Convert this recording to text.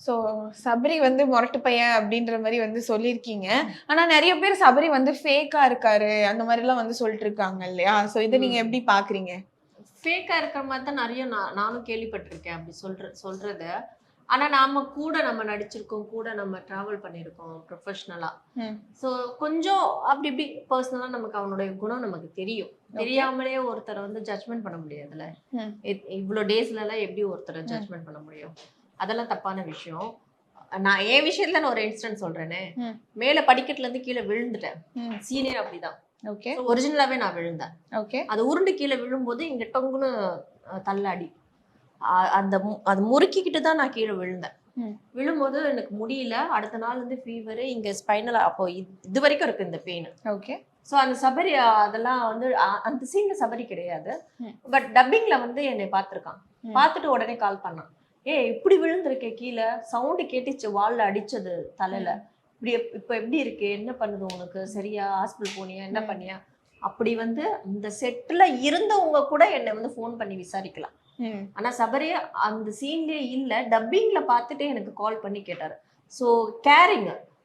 So Sabari வந்து மொரட்டு பையன் அப்படின்ற மாதிரி வந்து சொல்லியிருக்கீங்க. ஆனா நெறைய பேர் சபரி வந்து ஃபேக்கா இருக்காரு, அந்த மாதிரிலாம் வந்து சொல்லிட்டு இருக்காங்க இல்லையா? ஸோ இத நீங்க எப்படி பார்க்குறீங்க? ஃபேக்கா இருக்கிற மாதிரி தான் நெறைய நானும் கேள்விப்பட்டிருக்கேன் அப்படி சொல்றத. ஆனா நம்ம நடிச்சிருக்கோம், கூட நம்ம டிராவல் பண்ணியிருக்கோம் ப்ரொஃபஷனலா. ஸோ கொஞ்சம் அப்படி இப்படி பர்சனலா நமக்கு அவனுடைய குணம் நமக்கு தெரியும். தெரியாமலே ஒருத்தரை வந்து ஜட்ஜ்மெண்ட் பண்ண முடியாதுல்ல. இவ்வளோ டேஸ்லலாம் எப்படி ஒருத்தரை ஜட்ஜ்மெண்ட் பண்ண முடியும்? அதெல்லாம் தப்பான விஷயம். நான் என் விஷயத்துல நான் ஒரு இன்சிடென்ட் சொல்றேனே. மேல படிக்கட்டுல இருந்து கீழே விழுந்துட்டேன். சீனியர் அப்படிதான். ஓகே. ஒரிஜினலாவே நான் விழுந்தேன். ஓகே. அது உருண்டு கீழே விழும்போது இங்க டொங்குன்னு தள்ளாடி. அது முறுக்கிக்கிட்டு தான் நான் கீழே விழுந்தேன். விழும்போது எனக்கு முடியல. அடுத்த நாள் வந்து ஃபீவர், இங்க ஸ்பைனல் அப்போ இது வரைக்கும் இருக்கு இந்த பெயின். ஓகே. ஸோ அந்த சபரி அதெல்லாம் வந்து அந்த சீன்ல சபரி கிடையாது. பட் டப்பிங்ல வந்து என்னை பார்த்துருக்கான். பார்த்துட்டு உடனே கால் பண்ணான். இப்படி விழுந்திருக்கே கீழே, சவுண்டு கேட்டுச்சு வால்ல அடிச்சது தலையில. இப்ப எப்படி இருக்கு, என்ன பண்ணுது உனக்கு, சரியா, ஹாஸ்பிட்டல் போனியா, என்ன பண்ணியா? அப்படி வந்து இந்த செட்ல இருந்தவங்க கூட என்னை வந்து ஃபோன் பண்ணி விசாரிக்கலாம். ஆனா சபரி அந்த சீன்லயே இல்ல, டப்பிங்ல பார்த்துட்டு எனக்கு கால் பண்ணி கேட்டாரு. So carrying